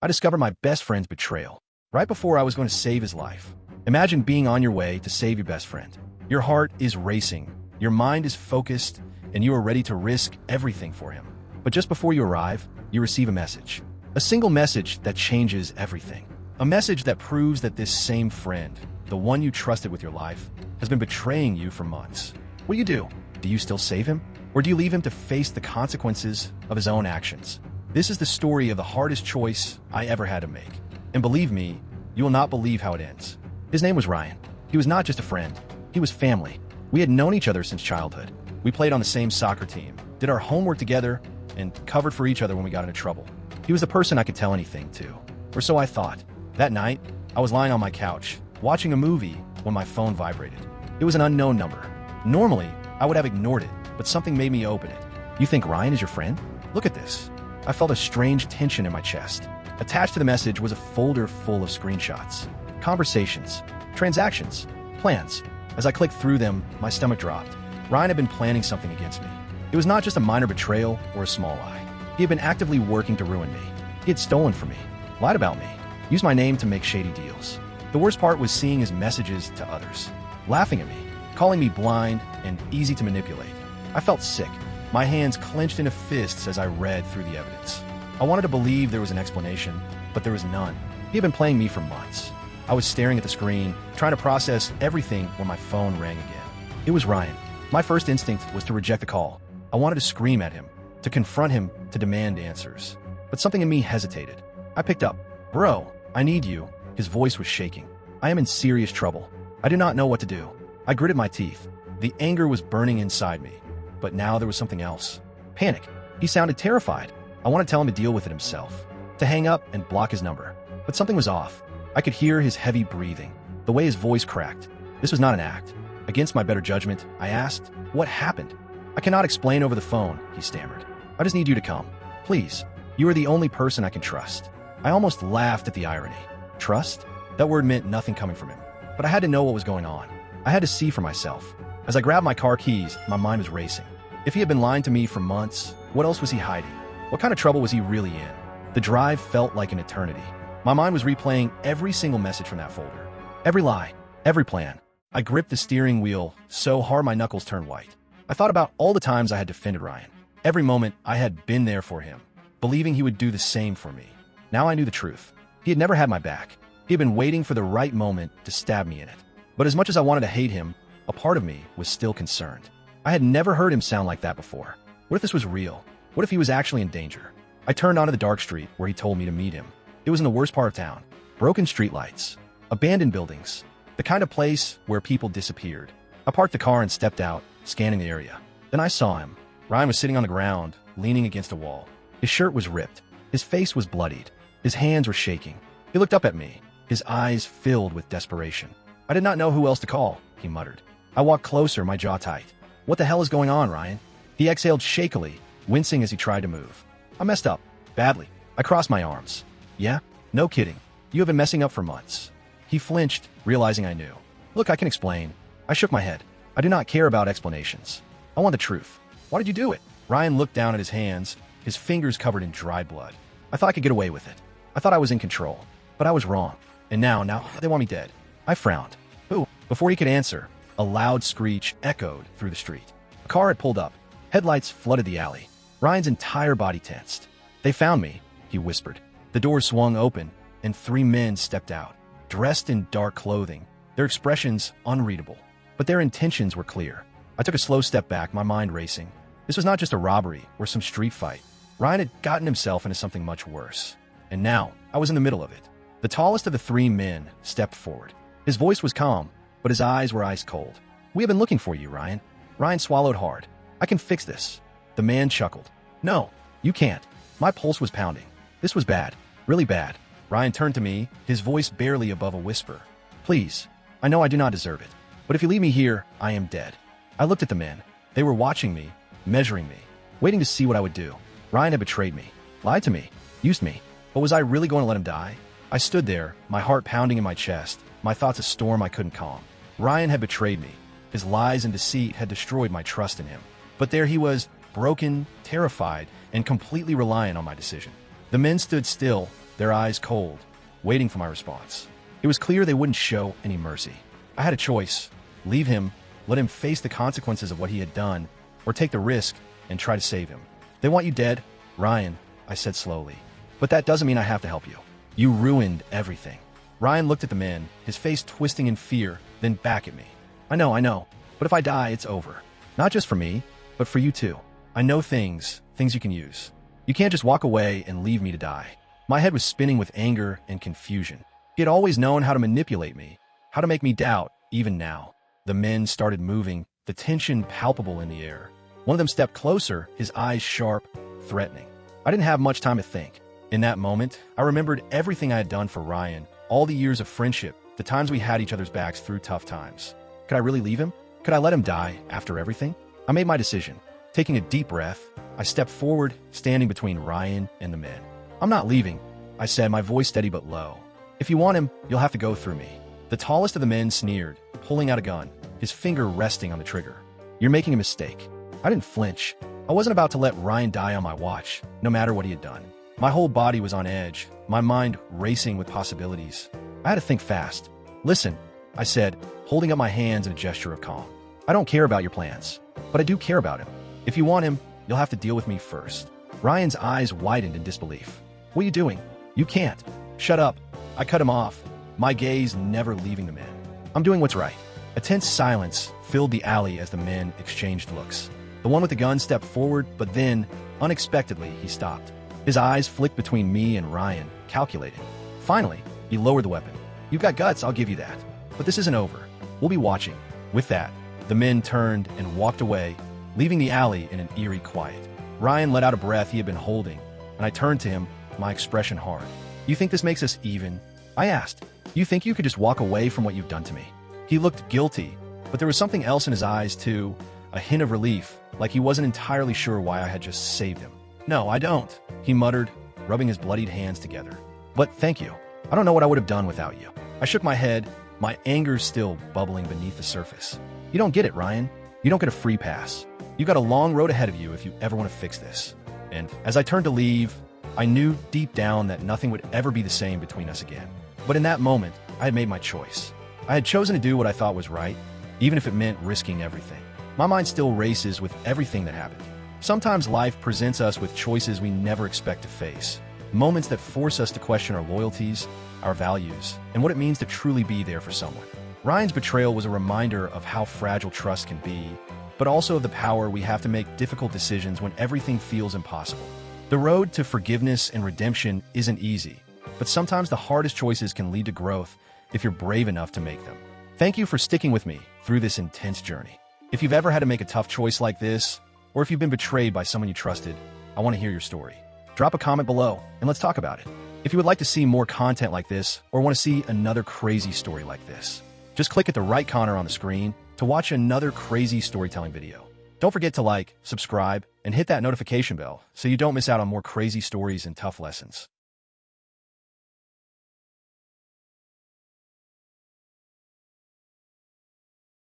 I discovered my best friend's betrayal, right before I was going to save his life. Imagine being on your way to save your best friend. Your heart is racing, your mind is focused, and you are ready to risk everything for him. But just before you arrive, you receive a message. A single message that changes everything. A message that proves that this same friend, the one you trusted with your life, has been betraying you for months. What do? Do you still save him? Or do you leave him to face the consequences of his own actions? This is the story of the hardest choice I ever had to make. And believe me, you will not believe how it ends. His name was Ryan. He was not just a friend. He was family. We had known each other since childhood. We played on the same soccer team, did our homework together, and covered for each other when we got into trouble. He was the person I could tell anything to. Or so I thought. That night, I was lying on my couch, watching a movie when my phone vibrated. It was an unknown number. Normally, I would have ignored it, but something made me open it. You think Ryan is your friend? Look at this. I felt a strange tension in my chest. Attached to the message was a folder full of screenshots, conversations, transactions, plans. As I clicked through them, my stomach dropped. Ryan had been planning something against me. It was not just a minor betrayal or a small lie. He had been actively working to ruin me. He had stolen from me, lied about me, used my name to make shady deals. The worst part was seeing his messages to others, laughing at me, calling me blind and easy to manipulate. I felt sick, my hands clenched into fists as I read through the evidence. I wanted to believe there was an explanation, but there was none. He had been playing me for months. I was staring at the screen, trying to process everything when my phone rang again. It was Ryan. My first instinct was to reject the call. I wanted to scream at him, to confront him, to demand answers. But something in me hesitated. I picked up. Bro, I need you. His voice was shaking. I am in serious trouble. I do not know what to do. I gritted my teeth. The anger was burning inside me. But now there was something else. Panic. He sounded terrified. I wanted to tell him to deal with it himself, to hang up and block his number. But something was off. I could hear his heavy breathing, the way his voice cracked. This was not an act. Against my better judgment, I asked, "What happened?" "I cannot explain over the phone," he stammered. "I just need you to come. Please. You are the only person I can trust." I almost laughed at the irony. Trust? That word meant nothing coming from him. But I had to know what was going on. I had to see for myself. As I grabbed my car keys, my mind was racing. If he had been lying to me for months, what else was he hiding? What kind of trouble was he really in? The drive felt like an eternity. My mind was replaying every single message from that folder. Every lie, every plan. I gripped the steering wheel so hard my knuckles turned white. I thought about all the times I had defended Ryan. Every moment I had been there for him, believing he would do the same for me. Now I knew the truth. He had never had my back. He had been waiting for the right moment to stab me in it. But as much as I wanted to hate him, a part of me was still concerned. I had never heard him sound like that before. What if this was real? What if he was actually in danger? I turned onto the dark street where he told me to meet him. It was in the worst part of town. Broken streetlights, abandoned buildings, the kind of place where people disappeared. I parked the car and stepped out, scanning the area. Then I saw him. Ryan was sitting on the ground, leaning against a wall. His shirt was ripped. His face was bloodied. His hands were shaking. He looked up at me, his eyes filled with desperation. "I did not know who else to call," he muttered. I walked closer, my jaw tight. "What the hell is going on, Ryan?" He exhaled shakily, wincing as he tried to move. "I messed up. Badly." I crossed my arms. "Yeah? No kidding. You have been messing up for months." He flinched, realizing I knew. "Look, I can explain." I shook my head. "I do not care about explanations. I want the truth." "Why did you do it?" Ryan looked down at his hands, his fingers covered in dried blood. "I thought I could get away with it. I thought I was in control. But I was wrong. And now they want me dead." I frowned. "Who?" Before he could answer, a loud screech echoed through the street. A car had pulled up. Headlights flooded the alley. Ryan's entire body tensed. "They found me," he whispered. The doors swung open, and 3 men stepped out, dressed in dark clothing, their expressions unreadable. But their intentions were clear. I took a slow step back, my mind racing. This was not just a robbery or some street fight. Ryan had gotten himself into something much worse. And now, I was in the middle of it. The tallest of the 3 men stepped forward. His voice was calm, but his eyes were ice cold. "We have been looking for you, Ryan." Ryan swallowed hard. "I can fix this." The man chuckled. "No, you can't." My pulse was pounding. This was bad. Really bad. Ryan turned to me, his voice barely above a whisper. "Please, I know I do not deserve it, but if you leave me here, I am dead." I looked at the men. They were watching me, measuring me, waiting to see what I would do. Ryan had betrayed me, lied to me, used me. But was I really going to let him die? I stood there, my heart pounding in my chest, my thoughts a storm I couldn't calm. Ryan had betrayed me. His lies and deceit had destroyed my trust in him. But there he was, broken, terrified, and completely reliant on my decision. The men stood still, their eyes cold, waiting for my response. It was clear they wouldn't show any mercy. I had a choice: leave him, let him face the consequences of what he had done, or take the risk and try to save him. "They want you dead, Ryan," I said slowly. "But that doesn't mean I have to help you. You ruined everything." Ryan looked at the men, his face twisting in fear, then back at me. I know, but if I die, it's over. Not just for me, but for you too. I know things you can use. You can't just walk away and leave me to die." My head was spinning with anger and confusion. He had always known how to manipulate me, how to make me doubt, even now. The men started moving, the tension palpable in the air. One of them stepped closer, his eyes sharp, threatening. I didn't have much time to think. In that moment, I remembered everything I had done for Ryan, all the years of friendship, the times we had each other's backs through tough times. Could I really leave him? Could I let him die after everything? I made my decision. Taking a deep breath, I stepped forward, standing between Ryan and the men. "I'm not leaving," I said, my voice steady but low. "If you want him, you'll have to go through me." The tallest of the men sneered, pulling out a gun, his finger resting on the trigger. "You're making a mistake." I didn't flinch. I wasn't about to let Ryan die on my watch, no matter what he had done. My whole body was on edge, my mind racing with possibilities. I had to think fast. "Listen," I said, holding up my hands in a gesture of calm. "I don't care about your plans, but I do care about him. If you want him, you'll have to deal with me first." Ryan's eyes widened in disbelief. "What are you doing? You can't." "Shut up." I cut him off, my gaze never leaving the men. "I'm doing what's right." A tense silence filled the alley as the men exchanged looks. The one with the gun stepped forward, but then, unexpectedly, he stopped. His eyes flicked between me and Ryan, calculating. Finally, he lowered the weapon. "You've got guts, I'll give you that. But this isn't over. We'll be watching." With that, the men turned and walked away, leaving the alley in an eerie quiet. Ryan let out a breath he had been holding, and I turned to him, my expression hard. "You think this makes us even?" I asked. "You think you could just walk away from what you've done to me?" He looked guilty, but there was something else in his eyes too, a hint of relief, like he wasn't entirely sure why I had just saved him. "No, I don't," he muttered, rubbing his bloodied hands together. "But thank you. I don't know what I would have done without you." I shook my head, my anger still bubbling beneath the surface. "You don't get it, Ryan. You don't get a free pass. You've got a long road ahead of you if you ever want to fix this." And as I turned to leave, I knew deep down that nothing would ever be the same between us again. But in that moment, I had made my choice. I had chosen to do what I thought was right, even if it meant risking everything. My mind still races with everything that happened. Sometimes life presents us with choices we never expect to face, moments that force us to question our loyalties, our values, and what it means to truly be there for someone. Ryan's betrayal was a reminder of how fragile trust can be, but also of the power we have to make difficult decisions when everything feels impossible. The road to forgiveness and redemption isn't easy, but sometimes the hardest choices can lead to growth if you're brave enough to make them. Thank you for sticking with me through this intense journey. If you've ever had to make a tough choice like this, or if you've been betrayed by someone you trusted, I want to hear your story. Drop a comment below and let's talk about it. If you would like to see more content like this or want to see another crazy story like this, just click at the right corner on the screen to watch another crazy storytelling video. Don't forget to like, subscribe, and hit that notification bell so you don't miss out on more crazy stories and tough lessons.